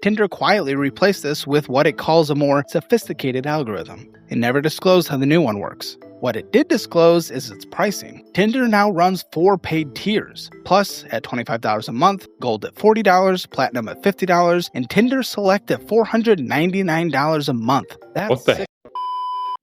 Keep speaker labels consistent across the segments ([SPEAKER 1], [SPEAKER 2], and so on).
[SPEAKER 1] Tinder quietly replaced this with what it calls a more sophisticated algorithm. It never disclosed how the new one works. What it did disclose is its pricing. Tinder now runs 4 paid tiers. Plus, at $25 a month, Gold at $40, Platinum at $50, and Tinder Select at $499 a month. That's
[SPEAKER 2] what the heck?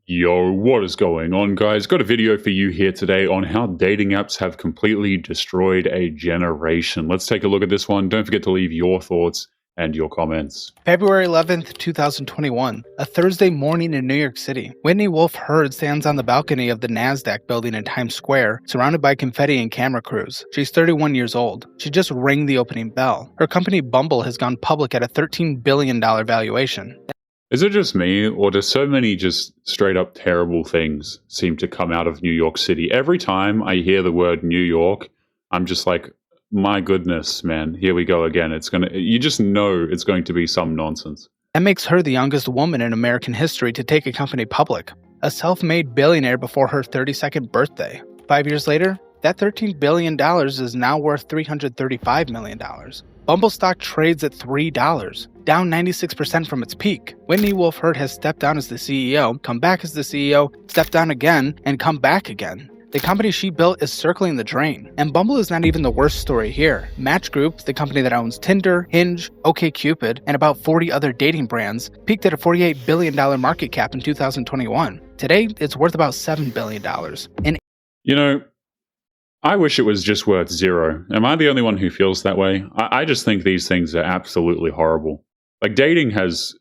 [SPEAKER 2] Yo, what is going on, guys? Got a video for you here today on how dating apps have completely destroyed a generation. Let's take a look at this one. Don't forget to leave your thoughts and your comments.
[SPEAKER 1] February 11th, 2021, a Thursday morning in New York City. Whitney Wolfe Herd stands on the balcony of the NASDAQ building in Times Square, surrounded by confetti and camera crews. She's 31 years old. She just rang the opening bell. Her company Bumble has gone public at a $13 billion valuation.
[SPEAKER 2] Is it just me, or do so many just straight up terrible things seem to come out of New York City? Every time I hear the word New York, I'm just like, my goodness, man, here we go again. You just know it's going to be some nonsense.
[SPEAKER 1] That makes her the youngest woman in American history to take a company public, a self-made billionaire before her 32nd birthday. 5 years later, that $13 billion is now worth $335 million. Bumble stock trades at $3, down 96% from its peak. Whitney Wolfe Herd has stepped down as the CEO, come back as the CEO, stepped down again, and come back again. The company she built is circling the drain. And Bumble is not even the worst story here. Match Group, the company that owns Tinder, Hinge, OkCupid, and about 40 other dating brands, peaked at a $48 billion market cap in 2021. Today, it's worth about $7 billion. And
[SPEAKER 2] I wish it was just worth zero. Am I the only one who feels that way? I just think these things are absolutely horrible. Like, dating has,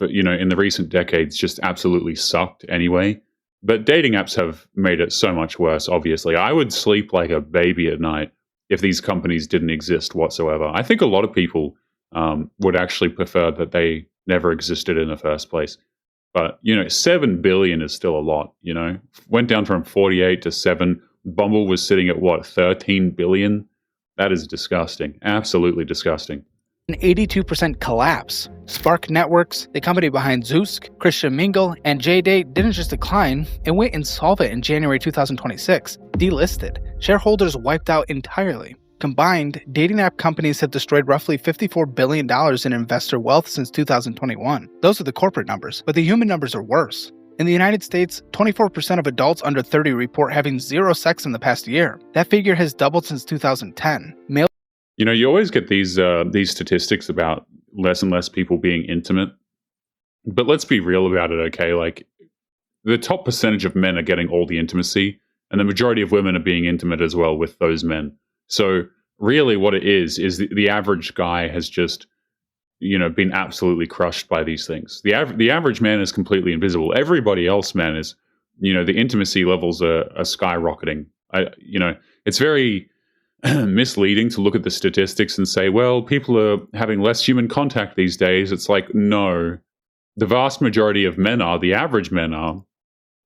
[SPEAKER 2] in the recent decades, just absolutely sucked anyway. But dating apps have made it so much worse, obviously. I would sleep like a baby at night if these companies didn't exist whatsoever. I think a lot of people would actually prefer that they never existed in the first place. But, 7 billion is still a lot, Went down from 48 to 7. Bumble was sitting at, 13 billion? That is disgusting. Absolutely disgusting.
[SPEAKER 1] An 82% collapse. Spark Networks, the company behind Zoosk, Christian Mingle, and JDate didn't just decline, it went insolvent in January 2026, delisted. Shareholders wiped out entirely. Combined, dating app companies have destroyed roughly $54 billion in investor wealth since 2021. Those are the corporate numbers, but the human numbers are worse. In the United States, 24% of adults under 30 report having zero sex in the past year. That figure has doubled since 2010.
[SPEAKER 2] You always get these statistics about less and less people being intimate. But let's be real about it, okay? Like, the top percentage of men are getting all the intimacy, and the majority of women are being intimate as well with those men. So really what it is the average guy has just, been absolutely crushed by these things. The average man is completely invisible. Everybody else, man, is, the intimacy levels are skyrocketing. It's very misleading to look at the statistics and say, well, people are having less human contact these days. It's like, no, the vast majority of men are, the average men are,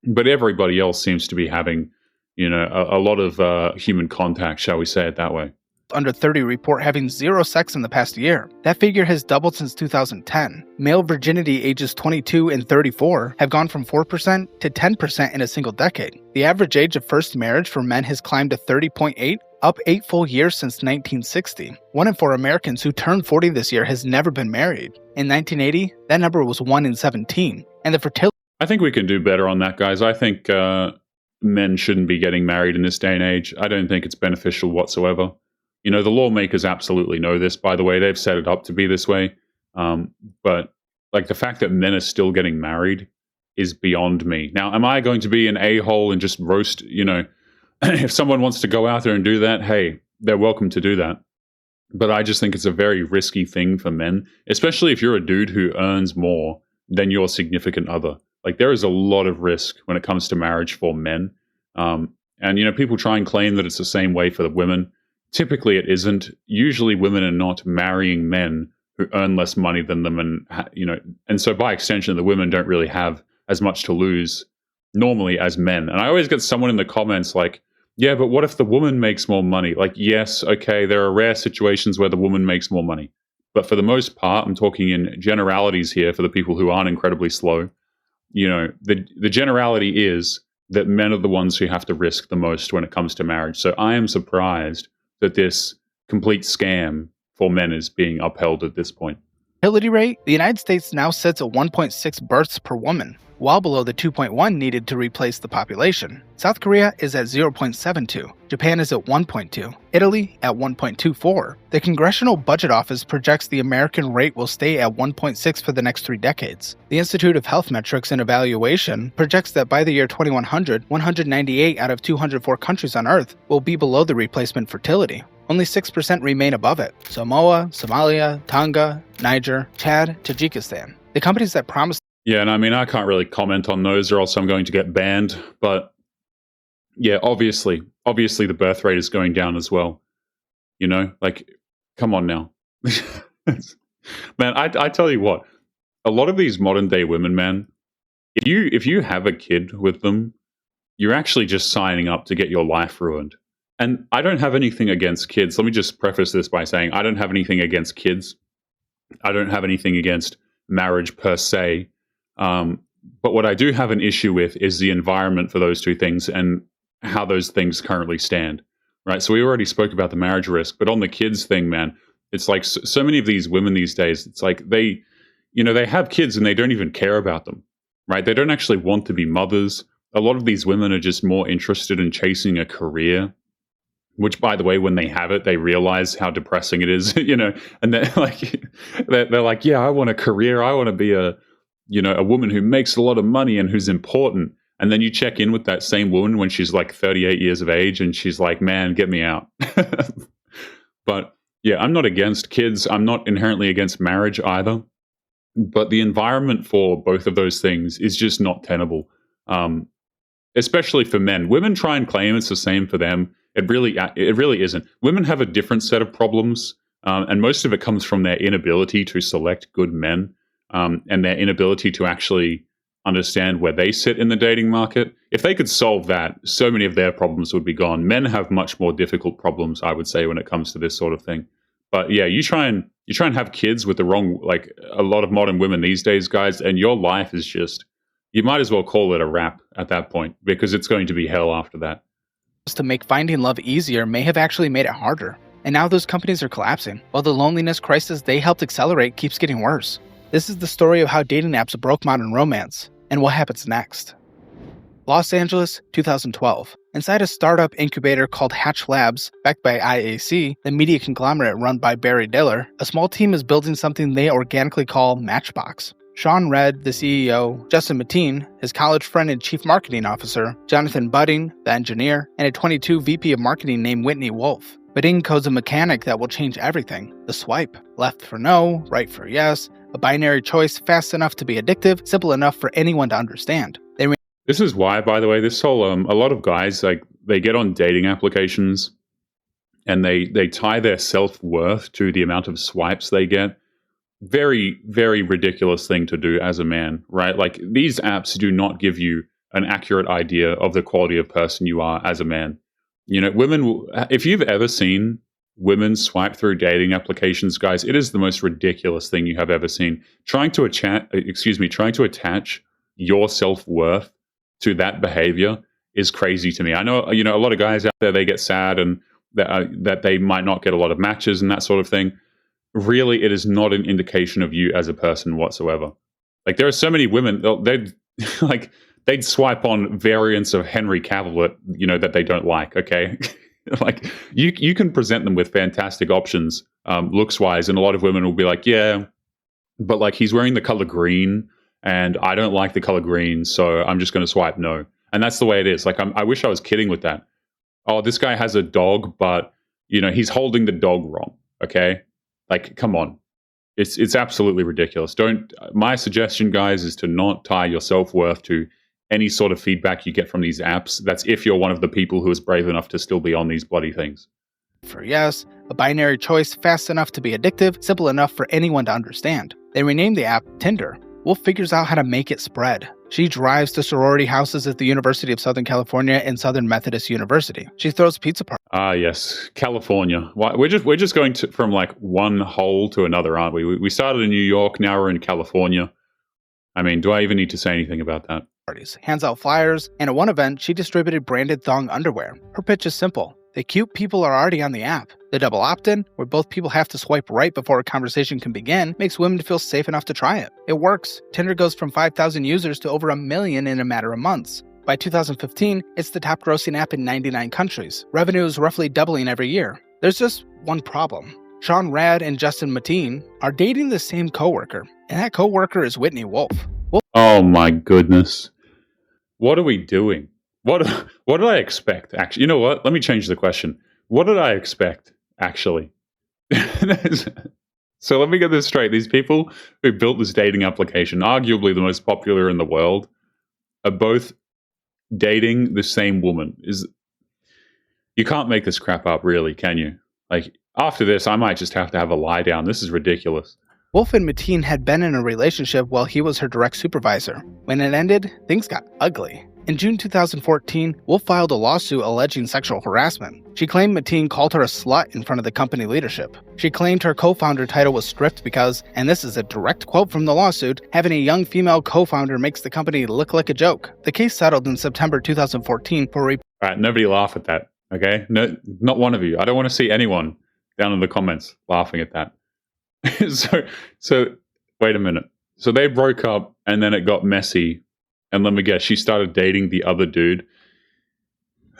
[SPEAKER 2] but everybody else seems to be having, a lot of human contact, shall we say it that way.
[SPEAKER 1] Under 30 report having zero sex in the past year. That figure has doubled since 2010. Male virginity ages 22 and 34 have gone from 4% to 10% in a single decade. The average age of first marriage for men has climbed to 30.8, up 8 full years since 1960. 1 in 4 Americans who turned 40 this year has never been married. In 1980, that number was 1 in 17. And the fertility...
[SPEAKER 2] I think we can do better on that, guys. I think men shouldn't be getting married in this day and age. I don't think it's beneficial whatsoever. The lawmakers absolutely know this, by the way. They've set it up to be this way. But like, the fact that men are still getting married is beyond me. Now, am I going to be an a-hole and just roast, if someone wants to go out there and do that, hey, they're welcome to do that. But I just think it's a very risky thing for men, especially if you're a dude who earns more than your significant other. Like, there is a lot of risk when it comes to marriage for men. And people try and claim that it's the same way for the women. Typically, it isn't. Usually, women are not marrying men who earn less money than them, and so by extension, the women don't really have as much to lose normally as men. And I always get someone in the comments like, yeah, but what if the woman makes more money? Like, yes, okay, there are rare situations where the woman makes more money. But for the most part, I'm talking in generalities here for the people who aren't incredibly slow. The generality is that men are the ones who have to risk the most when it comes to marriage. So I am surprised that this complete scam for men is being upheld at this point.
[SPEAKER 1] Fertility rate, the United States now sits at 1.6 births per woman, well below the 2.1 needed to replace the population. South Korea is at 0.72, Japan is at 1.2, Italy at 1.24. The Congressional Budget Office projects the American rate will stay at 1.6 for the next 3 decades. The Institute of Health Metrics and Evaluation projects that by the year 2100, 198 out of 204 countries on Earth will be below the replacement fertility. Only 6% remain above it: Samoa, Somalia, Tonga, Niger, Chad, Tajikistan. The companies that promise.
[SPEAKER 2] Yeah, and I mean, I can't really comment on those or else I'm going to get banned. But yeah, obviously the birth rate is going down as well. You know, like, come on now. Man, I tell you what, a lot of these modern day women, man, if you have a kid with them, you're actually just signing up to get your life ruined. And I don't have anything against kids. Let me just preface this by saying I don't have anything against kids. I don't have anything against marriage per se. But what I do have an issue with is the environment for those two things and how those things currently stand, right? So we already spoke about the marriage risk, but on the kids thing, man, it's like so many of these women these days, it's like they have kids and they don't even care about them, right? They don't actually want to be mothers. A lot of these women are just more interested in chasing a career, which, by the way, when they have it, they realize how depressing it is, and they're like, yeah, I want a career. I want to be a woman who makes a lot of money and who's important. And then you check in with that same woman when she's like 38 years of age and she's like, man, get me out. But yeah, I'm not against kids. I'm not inherently against marriage either. But the environment for both of those things is just not tenable, especially for men. Women try and claim it's the same for them. It really isn't. Women have a different set of problems, and most of it comes from their inability to select good men, and their inability to actually understand where they sit in the dating market. If they could solve that, so many of their problems would be gone. Men have much more difficult problems, I would say, when it comes to this sort of thing. But yeah, you try and have kids with the wrong, like a lot of modern women these days, guys, and your life is just, you might as well call it a wrap at that point, because it's going to be hell after that.
[SPEAKER 1] To make finding love easier may have actually made it harder. And now those companies are collapsing, while the loneliness crisis they helped accelerate keeps getting worse. This is the story of how dating apps broke modern romance, and what happens next. Los Angeles, 2012. Inside a startup incubator called Hatch Labs, backed by IAC, the media conglomerate run by Barry Diller, a small team is building something they organically call Matchbox. Sean Redd, the CEO, Justin Mateen, his college friend and chief marketing officer, Jonathan Budding, the engineer, and a 22 VP of marketing named Whitney Wolf. Budding codes a mechanic that will change everything. The swipe. Left for no, right for yes. A binary choice fast enough to be addictive, simple enough for anyone to understand.
[SPEAKER 2] This is why, by the way, this whole, a lot of guys, like, they get on dating applications and they tie their self-worth to the amount of swipes they get. Very, very ridiculous thing to do as a man, right? Like, these apps do not give you an accurate idea of the quality of person you are as a man. Women, if you've ever seen women swipe through dating applications, guys, it is the most ridiculous thing you have ever seen. Trying to attach your self-worth to that behavior is crazy to me. I know, a lot of guys out there, they get sad and that they might not get a lot of matches and that sort of thing. Really, it is not an indication of you as a person whatsoever. Like, there are so many women, they'd swipe on variants of Henry Cavill that they don't like, okay? Like, you can present them with fantastic options, looks-wise, and a lot of women will be like, yeah, but like, he's wearing the color green, and I don't like the color green, so I'm just going to swipe no. And that's the way it is. Like, I wish I was kidding with that. Oh, this guy has a dog, but, he's holding the dog wrong, okay? Like, come on. It's absolutely ridiculous. My suggestion, guys, is to not tie your self-worth to any sort of feedback you get from these apps. That's if you're one of the people who is brave enough to still be on these bloody things.
[SPEAKER 1] For yes, a binary choice fast enough to be addictive, simple enough for anyone to understand. They renamed the app Tinder. Wolf figures out how to make it spread. She drives to sorority houses at the University of Southern California and Southern Methodist University. She throws pizza parties.
[SPEAKER 2] Ah, yes, California. We're just going from like one hole to another, aren't we? We started in New York, now we're in California. I mean, do I even need to say anything about that?
[SPEAKER 1] Hands out flyers, and at one event, she distributed branded thong underwear. Her pitch is simple. The cute people are already on the app. The double opt-in, where both people have to swipe right before a conversation can begin, makes women feel safe enough to try it. It works. Tinder goes from 5,000 users to over 1 million in a matter of months. By 2015, it's the top grossing app in 99 countries. Revenue is roughly doubling every year. There's just one problem. Sean Rad and Justin Mateen are dating the same coworker, and that coworker is Whitney Wolf.
[SPEAKER 2] Oh my goodness. What are we doing? What did I expect? Actually, you know what? Let me change the question. What did I expect, actually? So let me get this straight. These people who built this dating application, arguably the most popular in the world, are both dating the same woman. You can't make this crap up, really, can you? Like, after this, I might just have to have a lie down. This is ridiculous.
[SPEAKER 1] Wolf and Mateen had been in a relationship while he was her direct supervisor. When it ended, things got ugly. In June 2014, Wolf filed a lawsuit alleging sexual harassment. She claimed Mateen called her a slut in front of the company leadership. She claimed her co-founder title was stripped because, and this is a direct quote from the lawsuit, having a young female co-founder makes the company look like a joke. The case settled in September 2014 for
[SPEAKER 2] Alright, nobody laugh at that, okay? No, not one of you. I don't want to see anyone down in the comments laughing at that. So wait a minute. So they broke up and then it got messy. And let me guess, she started dating the other dude.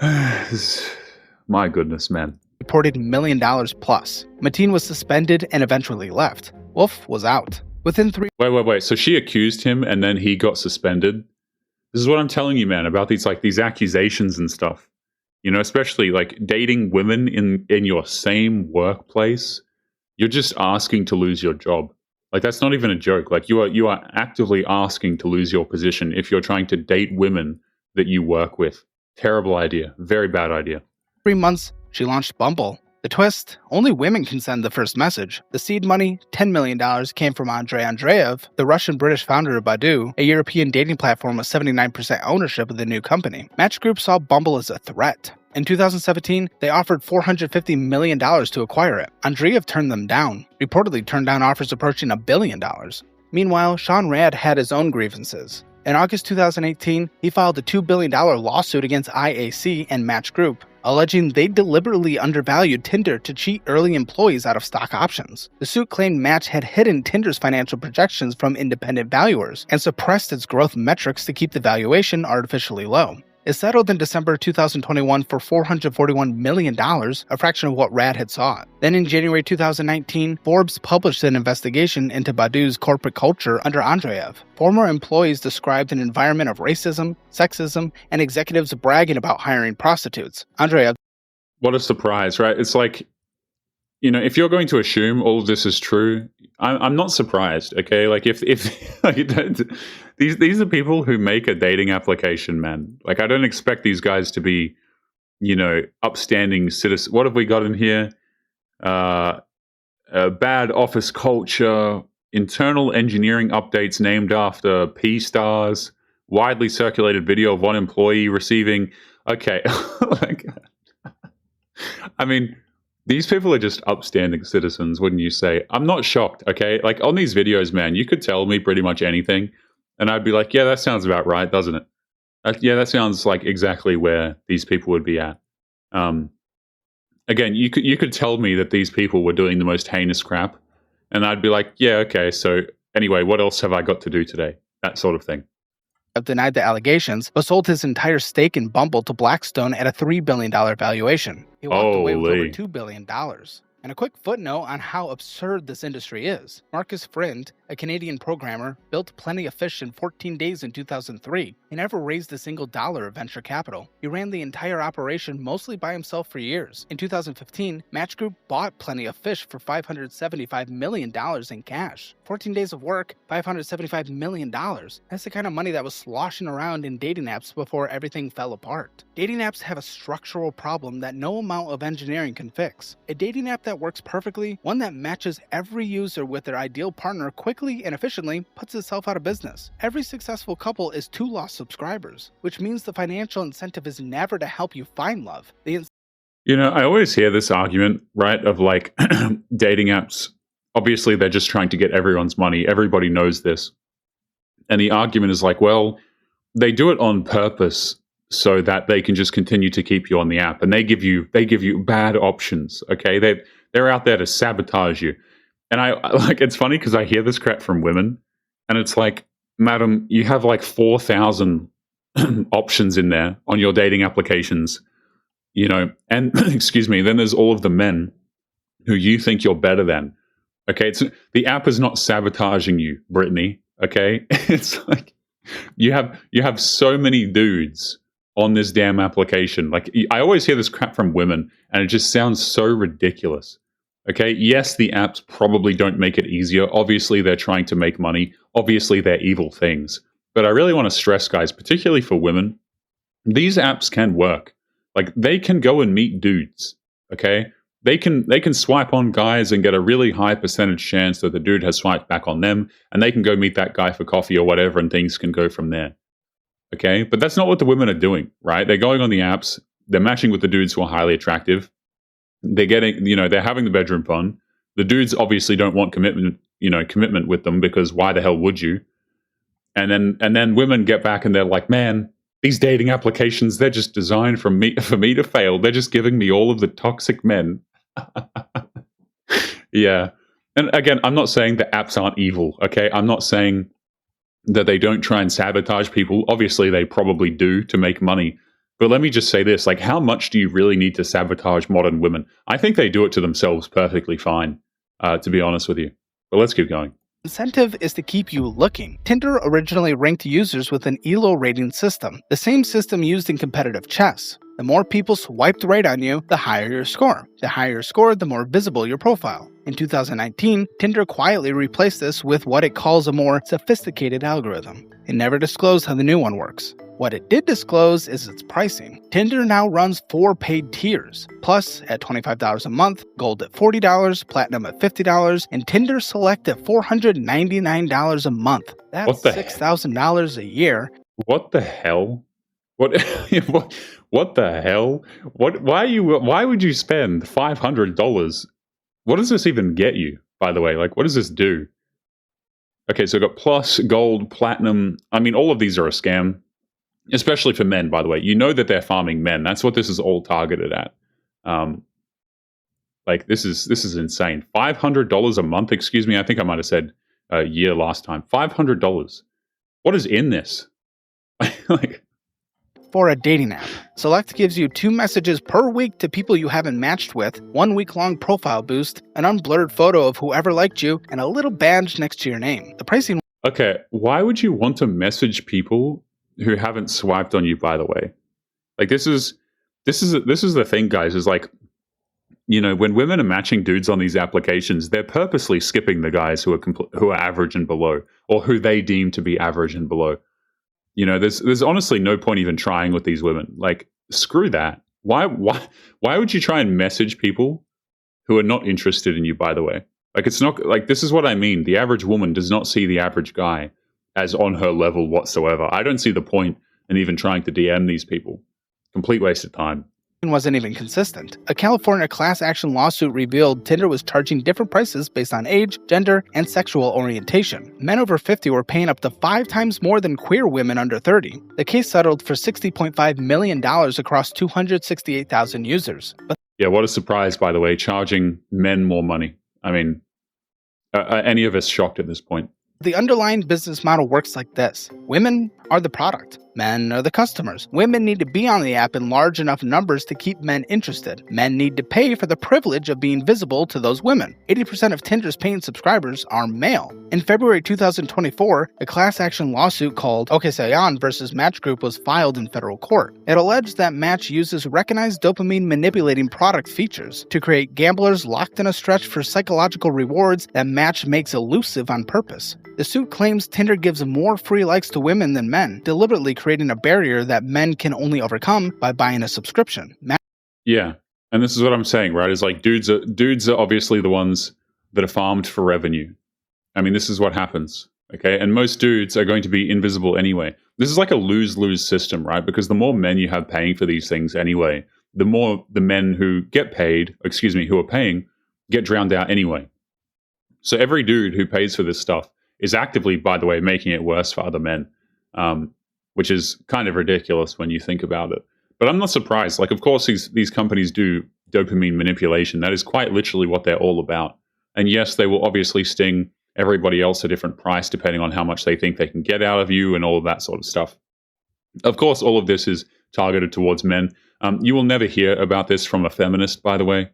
[SPEAKER 2] My goodness, man.
[SPEAKER 1] reported $1 million plus. Mateen was suspended and eventually left. Wolf was out. Within 3
[SPEAKER 2] Wait. So she accused him and then he got suspended? This is what I'm telling you, man, about these accusations and stuff. You know, especially like dating women in your same workplace. You're just asking to lose your job. Like, that's not even a joke. Like, you are actively asking to lose your position if you're trying to date women that you work with. Terrible idea. Very bad idea.
[SPEAKER 1] 3 months, she launched Bumble. The twist, only women can send the first message. The seed money, $10 million, came from Andrei Andreev, the Russian-British founder of Badoo, a European dating platform with 79% ownership of the new company. Match Group saw Bumble as a threat. In 2017, they offered $450 million to acquire it. Andreev turned them down, reportedly turned down offers approaching $1 billion. Meanwhile, Sean Rad had his own grievances. In August 2018, he filed a $2 billion lawsuit against IAC and Match Group, alleging they deliberately undervalued Tinder to cheat early employees out of stock options. The suit claimed Match had hidden Tinder's financial projections from independent valuers and suppressed its growth metrics to keep the valuation artificially low. It settled in December 2021 for $441 million, a fraction of what Rad had sought. Then in January 2019, Forbes published an investigation into Badoo's corporate culture under Andreev. Former employees described an environment of racism, sexism, and executives bragging about hiring prostitutes. Andreev.
[SPEAKER 2] What a surprise, right? It's like, you know, if you're going to assume all of this is true, I'm not surprised, okay? Like, if these are people who make a dating application, man. Like, I don't expect these guys to be, you know, upstanding citizens. What have we got in here? Bad office culture, internal engineering updates named after P-stars, widely circulated video of one employee receiving... Okay, like, I mean... These people are just upstanding citizens, wouldn't you say? I'm not shocked, okay? Like, on these videos, man, you could tell me pretty much anything, and I'd be like, yeah, that sounds about right, doesn't it? Yeah, that sounds like exactly where these people would be at. Again, you could tell me that these people were doing the most heinous crap, and I'd be like, yeah, okay, so anyway, what else have I got to do today? That sort of thing.
[SPEAKER 1] Denied the allegations, but sold his entire stake in Bumble to Blackstone at a $3 billion valuation. He walked away with over $2 billion. And a quick footnote on how absurd this industry is. Marcus Friend, a Canadian programmer, built Plenty of Fish in 14 days in 2003. He never raised a single dollar of venture capital. He ran the entire operation mostly by himself for years. In 2015, Match Group bought Plenty of Fish for $575 million in cash. 14 days of work, $575 million. That's the kind of money that was sloshing around in dating apps before everything fell apart. Dating apps have a structural problem that no amount of engineering can fix. A dating app that works perfectly, one that matches every user with their ideal partner quickly and efficiently, puts itself out of business. Every successful couple is 2 lost subscribers, which means the financial incentive is never to help you find love. You
[SPEAKER 2] know, I always hear this argument, right, of like dating apps. Obviously, they're just trying to get everyone's money. Everybody knows this. And the argument is like, well, they do it on purpose so that they can just continue to keep you on the app, and they give you bad options. Okay, they're out there to sabotage you. And I like, it's funny because I hear this crap from women, and it's like, madam, you have like 4,000 options in there on your dating applications, and excuse me, then there's all of the men who you think you're better than. Okay, the app is not sabotaging you, Brittany. Okay, it's like you have so many dudes on this damn application. Like, I always hear this crap from women, and it just sounds so ridiculous. Okay, yes, the apps probably don't make it easier. Obviously, they're trying to make money. Obviously, they're evil things. But I really want to stress, guys, particularly for women, these apps can work. Like, they can go and meet dudes. Okay, they can swipe on guys and get a really high percentage chance that the dude has swiped back on them, and they can go meet that guy for coffee or whatever, and things can go from there. Okay, but that's not what the women are doing, right? They're going on the apps, they're matching with the dudes who are highly attractive. They're getting, they're having the bedroom fun. The dudes obviously don't want commitment with them, because why the hell would you? And then women get back and they're like, man, these dating applications, they're just designed for me to fail. They're just giving me all of the toxic men. Yeah. And again, I'm not saying the apps aren't evil, okay? I'm not saying that they don't try and sabotage people. Obviously, they probably do to make money. But let me just say this, like, how much do you really need to sabotage modern women? I think they do it to themselves perfectly fine, to be honest with you. But let's keep going.
[SPEAKER 1] Incentive is to keep you looking. Tinder originally ranked users with an ELO rating system, the same system used in competitive chess. The more people swiped right on you, the higher your score. The higher your score, the more visible your profile. In 2019, Tinder quietly replaced this with what it calls a more sophisticated algorithm. It never disclosed how the new one works. What it did disclose is its pricing. Tinder now runs 4 paid tiers: Plus at $25 a month, Gold at $40, Platinum at $50, and Tinder Select at $499 a month. That's $6,000 a year.
[SPEAKER 2] What the hell? What the hell? Why would you spend $500? What does this even get you, by the way? Like, what does this do? Okay, so we've got Plus, Gold, Platinum. I mean, all of these are a scam. Especially for men, by the way. You know that they're farming men. That's what this is all targeted at. Like, this is insane. $500 a month, excuse me. I think I might have said a year last time. $500. What is in this? Like,
[SPEAKER 1] for a dating app. Select gives you 2 messages per week to people you haven't matched with, 1 week-long profile boost, an unblurred photo of whoever liked you, and a little badge next to your name. The pricing...
[SPEAKER 2] Okay, why would you want to message people who haven't swiped on you, by the way? Like, this is the thing, guys, is like, when women are matching dudes on these applications, they're purposely skipping the guys who are average and below, or who they deem to be average and below. There's honestly no point even trying with these women. Like, screw that. Why would you try and message people who are not interested in you, by the way? Like, it's not like, this is what I mean. The average woman does not see the average guy as on her level whatsoever. I don't see the point in even trying to DM these people. Complete waste of time.
[SPEAKER 1] Wasn't even consistent. A California class action lawsuit revealed Tinder was charging different prices based on age, gender, and sexual orientation. Men over 50 were paying up to 5 times more than queer women under 30. The case settled for $60.5 million across 268,000 users. But
[SPEAKER 2] yeah, what a surprise, by the way, charging men more money. I mean, are any of us shocked at this point?
[SPEAKER 1] The underlying business model works like this. Women are the product. Men are the customers. Women need to be on the app in large enough numbers to keep men interested. Men need to pay for the privilege of being visible to those women. 80% of Tinder's paying subscribers are male. In February 2024, a class action lawsuit called Okasayan versus Match Group was filed in federal court. It alleged that Match uses recognized dopamine manipulating product features to create gamblers locked in a stretch for psychological rewards that Match makes elusive on purpose. The suit claims Tinder gives more free likes to women than men, deliberately creating a barrier that men can only overcome by buying a subscription.
[SPEAKER 2] Yeah, and this is what I'm saying, right? Is like, dudes are obviously the ones that are farmed for revenue. I mean, this is what happens, okay? And most dudes are going to be invisible anyway. This is like a lose-lose system, right? Because the more men you have paying for these things anyway, the more the men who are paying, get drowned out anyway. So every dude who pays for this stuff is actively, by the way, making it worse for other men. which is kind of ridiculous when you think about it. But I'm not surprised. Like, of course, these companies do dopamine manipulation. That is quite literally what they're all about. And yes, they will obviously sting everybody else a different price depending on how much they think they can get out of you and all of that sort of stuff. Of course, all of this is targeted towards men. You will never hear about this from a feminist, by the way.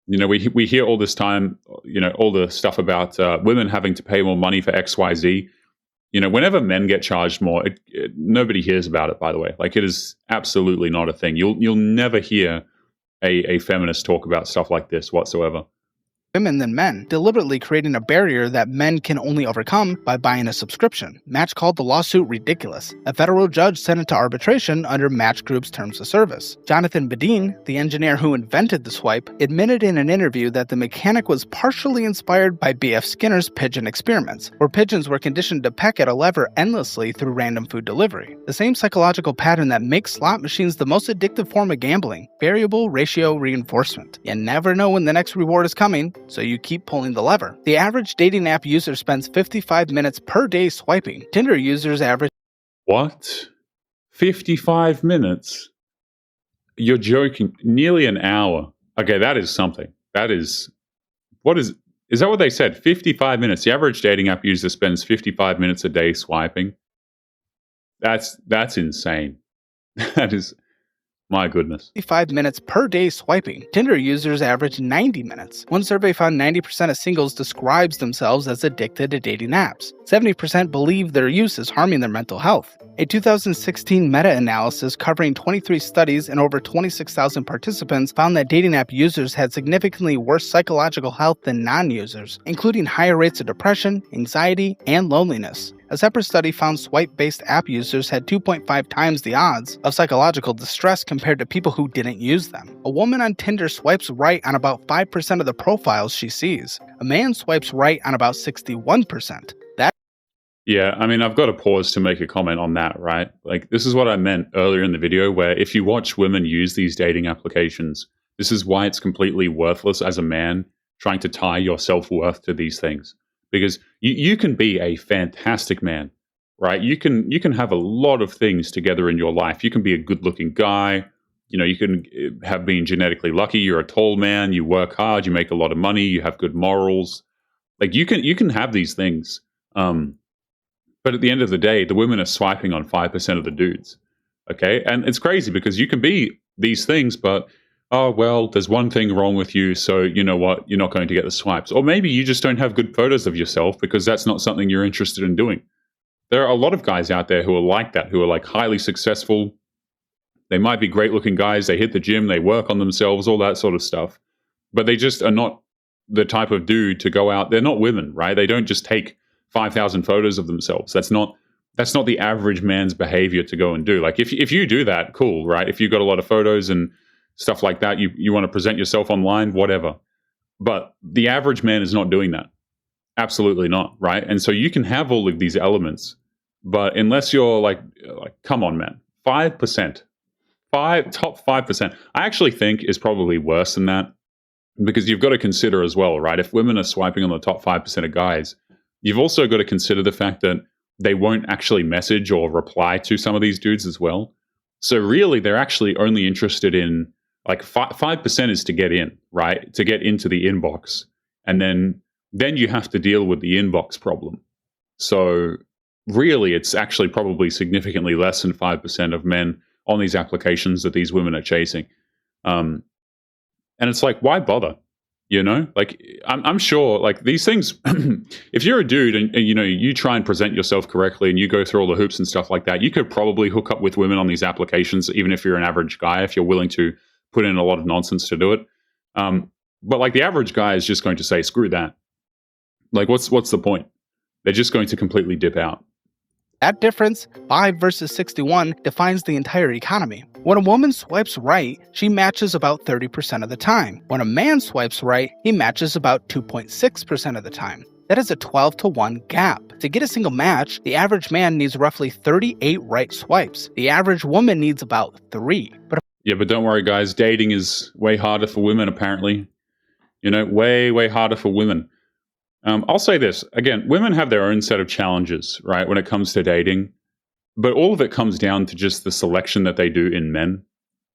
[SPEAKER 2] You know, we hear all this time, you know, all the stuff about women having to pay more money for XYZ. You know, whenever men get charged more, nobody hears about it, by the way. Like, it is absolutely not a thing. You'll never hear a feminist talk about stuff like this whatsoever.
[SPEAKER 1] Women than men, deliberately creating a barrier that men can only overcome by buying a subscription. Match called the lawsuit ridiculous. A federal judge sent it to arbitration under Match Group's terms of service. Jonathan Badin, the engineer who invented the swipe, admitted in an interview that the mechanic was partially inspired by B.F. Skinner's pigeon experiments, where pigeons were conditioned to peck at a lever endlessly through random food delivery. The same psychological pattern that makes slot machines the most addictive form of gambling, variable ratio reinforcement. You never know when the next reward is coming, so you keep pulling the lever. The average dating app user spends 55 minutes per day swiping. Tinder users average...
[SPEAKER 2] What? 55 minutes? You're joking. Nearly an hour. Okay, that is something. That is... What is... Is that what they said? 55 minutes. The average dating app user spends 55 minutes a day swiping. That's insane. That is... My goodness.
[SPEAKER 1] 55 minutes per day swiping. Tinder users average 90 minutes. One survey found 90% of singles describes themselves as addicted to dating apps. 70% believe their use is harming their mental health. A 2016 meta-analysis covering 23 studies and over 26,000 participants found that dating app users had significantly worse psychological health than non-users, including higher rates of depression, anxiety, and loneliness. A separate study found swipe-based app users had 2.5 times the odds of psychological distress compared to people who didn't use them. A woman on Tinder swipes right on about 5% of the profiles she sees. A man swipes right on about 61%.
[SPEAKER 2] Yeah, I mean, I've got to pause to make a comment on that, right? Like, this is what I meant earlier in the video, where if you watch women use these dating applications, this is why it's completely worthless as a man trying to tie your self-worth to these things. Because you can be a fantastic man, right? You can have a lot of things together in your life. You can be a good-looking guy. You know, you can have been genetically lucky. You're a tall man. You work hard. You make a lot of money. You have good morals. Like, you can have these things. But at the end of the day, the women are swiping on 5% of the dudes. Okay, and it's crazy because you can be these things, but oh, well, there's one thing wrong with you, so you know what? You're not going to get the swipes. Or maybe you just don't have good photos of yourself because that's not something you're interested in doing. There are a lot of guys out there who are like that, who are like highly successful. They might be great looking guys. They hit the gym, they work on themselves, all that sort of stuff. But they just are not the type of dude to go out. They're not women, right? They don't just take 5,000 photos of themselves. That's not the average man's behavior to go and do. Like, if you do that, cool, right? If you've got a lot of photos and stuff like that, you want to present yourself online, whatever. But the average man is not doing that. Absolutely not, right? And so you can have all of these elements, but unless you're like come on, man, 5%, top 5%, I actually think is probably worse than that, because you've got to consider as well, right? If women are swiping on the top 5% of guys, you've also got to consider the fact that they won't actually message or reply to some of these dudes as well. So really, they're actually only interested in, like, 5% is to get in, right? To get into the inbox. And then you have to deal with the inbox problem. So really, it's actually probably significantly less than 5% of men on these applications that these women are chasing. And it's like, why bother? You know, like, I'm sure, like, these things, if you're a dude and, you know, you try and present yourself correctly and you go through all the hoops and stuff like that, you could probably hook up with women on these applications, even if you're an average guy, if you're willing to put in a lot of nonsense to do it. But like, the average guy is just going to say, screw that. Like, what's the point? They're just going to completely dip out.
[SPEAKER 1] That difference, 5 versus 61, defines the entire economy. When a woman swipes right, she matches about 30% of the time. When a man swipes right, he matches about 2.6% of the time. That is a 12-to-1 gap. To get a single match, the average man needs roughly 38 right swipes. The average woman needs about 3.
[SPEAKER 2] But don't worry, guys. Dating is way harder for women, apparently. You know, way, way harder for women. I'll say this. Again, women have their own set of challenges, right, when it comes to dating. But all of it comes down to just the selection that they do in men.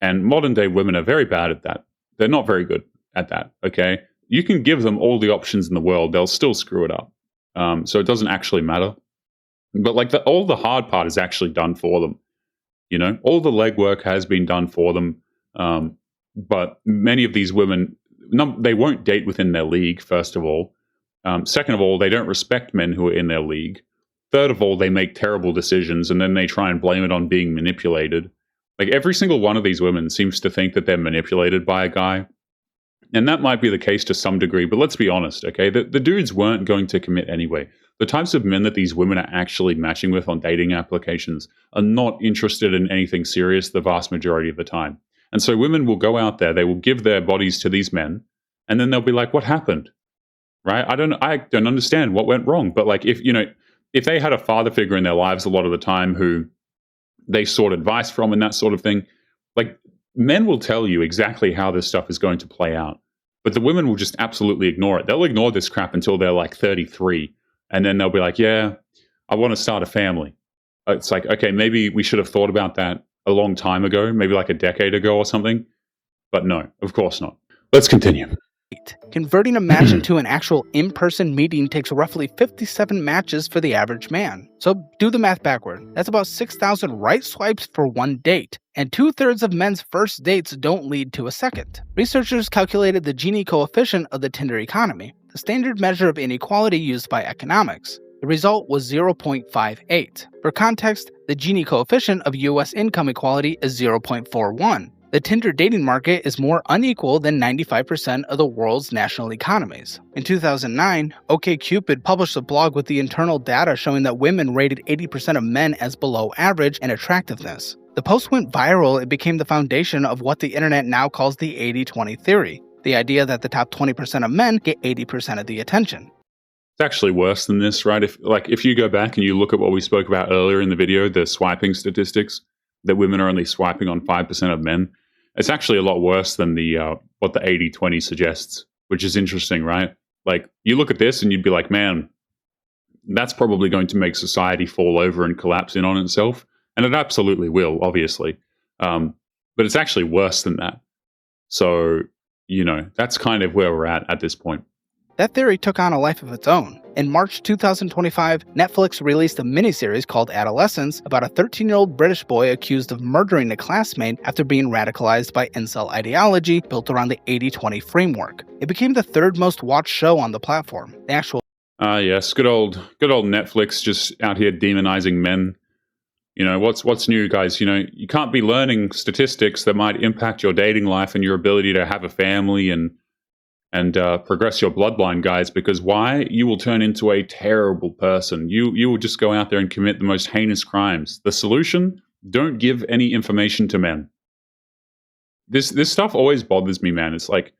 [SPEAKER 2] And modern day women are very bad at that. They're not very good at that, okay? You can give them all the options in the world, they'll still screw it up. So it doesn't actually matter. But like all the hard part is actually done for them. You know, all the legwork has been done for them. But many of these women, they won't date within their league, first of all. Second of all, they don't respect men who are in their league. Third of all, they make terrible decisions and then they try and blame it on being manipulated. Like every single one of these women seems to think that they're manipulated by a guy. And that might be the case to some degree, but let's be honest, okay? The dudes weren't going to commit anyway. The types of men that these women are actually matching with on dating applications are not interested in anything serious the vast majority of the time. And so women will go out there, they will give their bodies to these men, and then they'll be like, what happened? Right? I don't understand what went wrong. But like if they had a father figure in their lives a lot of the time who they sought advice from and that sort of thing, like men will tell you exactly how this stuff is going to play out. But the women will just absolutely ignore it. They'll ignore this crap until they're like 33. And then they'll be like, yeah, I want to start a family. It's like, okay, maybe we should have thought about that a long time ago, maybe like a decade ago or something. But no, of course not. Let's continue.
[SPEAKER 1] Converting a match into an actual in-person meeting takes roughly 57 matches for the average man. So do the math backward. That's about 6,000 right swipes for one date. And 2/3 of men's first dates don't lead to a second. Researchers calculated the Gini coefficient of the Tinder economy, the standard measure of inequality used by economics. The result was 0.58. For context, the Gini coefficient of US income equality is 0.41. The Tinder dating market is more unequal than 95% of the world's national economies. In 2009, OkCupid published a blog with the internal data showing that women rated 80% of men as below average in attractiveness. The post went viral and became the foundation of what the internet now calls the 80-20 theory, the idea that the top 20% of men get 80% of the attention.
[SPEAKER 2] It's actually worse than this, right? If you go back and you look at what we spoke about earlier in the video, the swiping statistics, that women are only swiping on 5% of men, it's actually a lot worse than what the 80-20 suggests, which is interesting, right? Like, you look at this and you'd be like, man, that's probably going to make society fall over and collapse in on itself. And it absolutely will, obviously. But it's actually worse than that. So, that's kind of where we're at this point.
[SPEAKER 1] That theory took on a life of its own. In March 2025, Netflix released a miniseries called Adolescence about a 13-year-old British boy accused of murdering a classmate after being radicalized by incel ideology built around the 80-20 framework. It became the third most watched show on the platform. The actual
[SPEAKER 2] yes, good old Netflix just out here demonizing men. What's new, guys? You can't be learning statistics that might impact your dating life and your ability to have a family and progress your bloodline, guys, because why? You will turn into a terrible person. You will just go out there and commit the most heinous crimes. The solution? Don't give any information to men. This stuff always bothers me, man. It's like,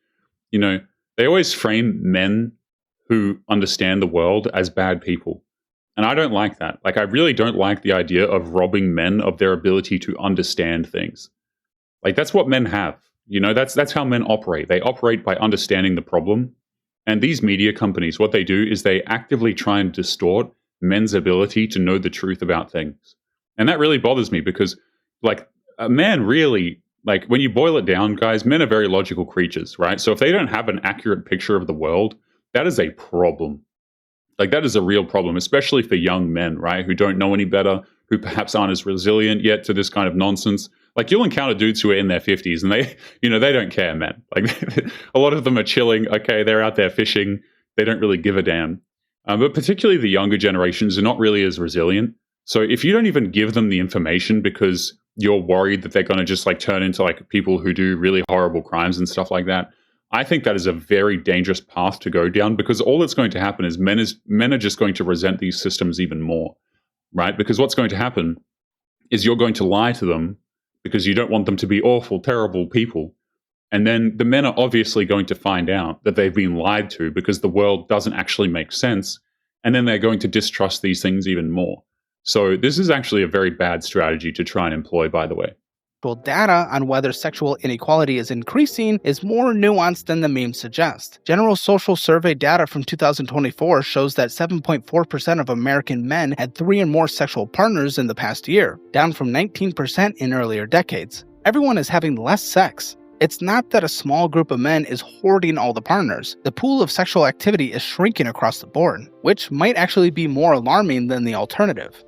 [SPEAKER 2] they always frame men who understand the world as bad people. And I don't like that. Like, I really don't like the idea of robbing men of their ability to understand things. Like, that's what men have. That's how men operate. They operate by understanding the problem. And these media companies, what they do is they actively try and distort men's ability to know the truth about things. And that really bothers me because, like, a man really, like, when you boil it down, guys, men are very logical creatures, right? So if they don't have an accurate picture of the world, that is a problem. Like, that is a real problem, especially for young men, right, who don't know any better, who perhaps aren't as resilient yet to this kind of nonsense. Like, you'll encounter dudes who are in their 50s and they don't care, man. Like, a lot of them are chilling. Okay, they're out there fishing. They don't really give a damn. But particularly the younger generations are not really as resilient. So if you don't even give them the information because you're worried that they're going to just like turn into like people who do really horrible crimes and stuff like that, I think that is a very dangerous path to go down, because all that's going to happen is men are just going to resent these systems even more, right? Because what's going to happen is you're going to lie to them because you don't want them to be awful, terrible people. And then the men are obviously going to find out that they've been lied to because the world doesn't actually make sense. And then they're going to distrust these things even more. So this is actually a very bad strategy to try and employ, by the way.
[SPEAKER 1] Actual data on whether sexual inequality is increasing is more nuanced than the memes suggest. General Social Survey data from 2024 shows that 7.4% of American men had 3 or more sexual partners in the past year, down from 19% in earlier decades. Everyone is having less sex. It's not that a small group of men is hoarding all the partners. The pool of sexual activity is shrinking across the board, which might actually be more alarming than the alternative.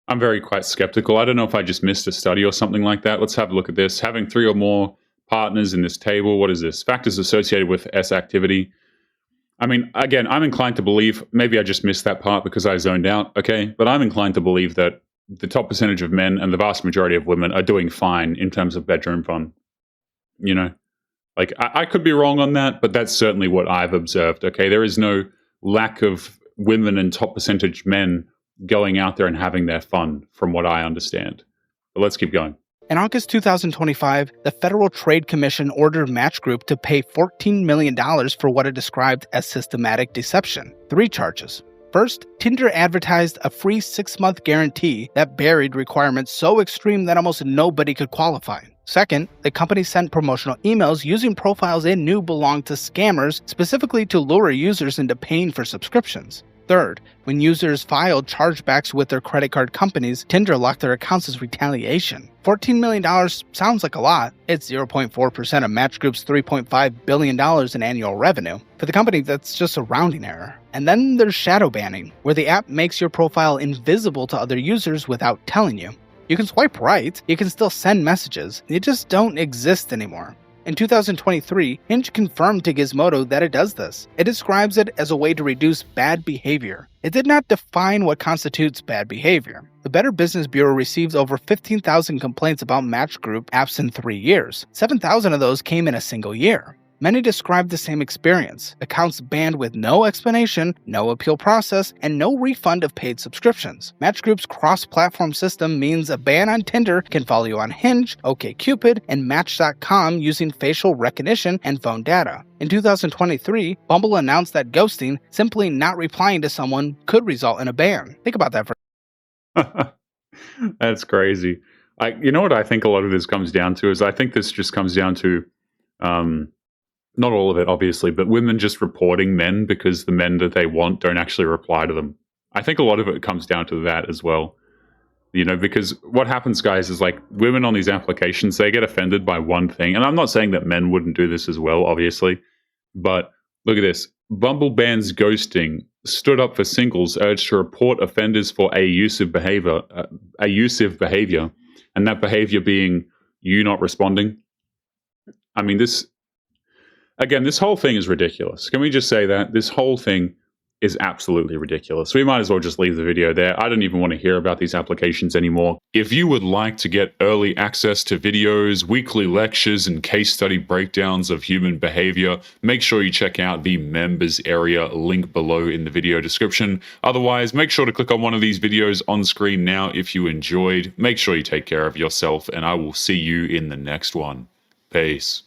[SPEAKER 2] I'm quite skeptical. I don't know if I just missed a study or something like that. Let's have a look at this. Having 3 or more partners in this table. What is this? Factors associated with S activity. I mean, again, I'm inclined to believe, maybe I just missed that part because I zoned out, okay? But I'm inclined to believe that the top percentage of men and the vast majority of women are doing fine in terms of bedroom fun. You know, like I could be wrong on that, but that's certainly what I've observed. Okay, there is no lack of women and top percentage men going out there and having their fun, from what I understand. But let's keep going.
[SPEAKER 1] In August 2025, the Federal Trade Commission ordered Match Group to pay $14 million for what it described as systematic deception. 3 charges. First, Tinder advertised a free 6-month guarantee that buried requirements so extreme that almost nobody could qualify. Second, the company sent promotional emails using profiles it knew belonged to scammers, specifically to lure users into paying for subscriptions. Third, when users filed chargebacks with their credit card companies, Tinder locked their accounts as retaliation. $14 million sounds like a lot. It's 0.4% of Match Group's $3.5 billion in annual revenue. For the company, that's just a rounding error. And then there's shadow banning, where the app makes your profile invisible to other users without telling you. You can swipe right, you can still send messages, you just don't exist anymore. In 2023, Hinge confirmed to Gizmodo that it does this. It describes it as a way to reduce bad behavior. It did not define what constitutes bad behavior. The Better Business Bureau received over 15,000 complaints about Match Group apps in 3 years. 7,000 of those came in a single year. Many described the same experience: accounts banned with no explanation, no appeal process, and no refund of paid subscriptions. Match Group's cross-platform system means a ban on Tinder can follow you on Hinge, OkCupid, and Match.com using facial recognition and phone data. In 2023, Bumble announced that ghosting, simply not replying to someone, could result in a ban. Think about that for
[SPEAKER 2] That's crazy. You know what I think a lot of this comes down to is I think this just comes down to not all of it, obviously, but women just reporting men because the men that they want don't actually reply to them. I think a lot of it comes down to that as well. You know, because what happens, guys, is like women on these applications, they get offended by one thing. And I'm not saying that men wouldn't do this as well, obviously. But look at this. Bumble bans ghosting, stood up for singles, urged to report offenders for abusive behavior, and that behavior being you not responding. I mean, this whole thing is ridiculous. Can we just say that? This whole thing is absolutely ridiculous. We might as well just leave the video there. I don't even want to hear about these applications anymore. If you would like to get early access to videos, weekly lectures, and case study breakdowns of human behavior, make sure you check out the members area link below in the video description. Otherwise, make sure to click on one of these videos on screen now if you enjoyed. Make sure you take care of yourself, and I will see you in the next one. Peace.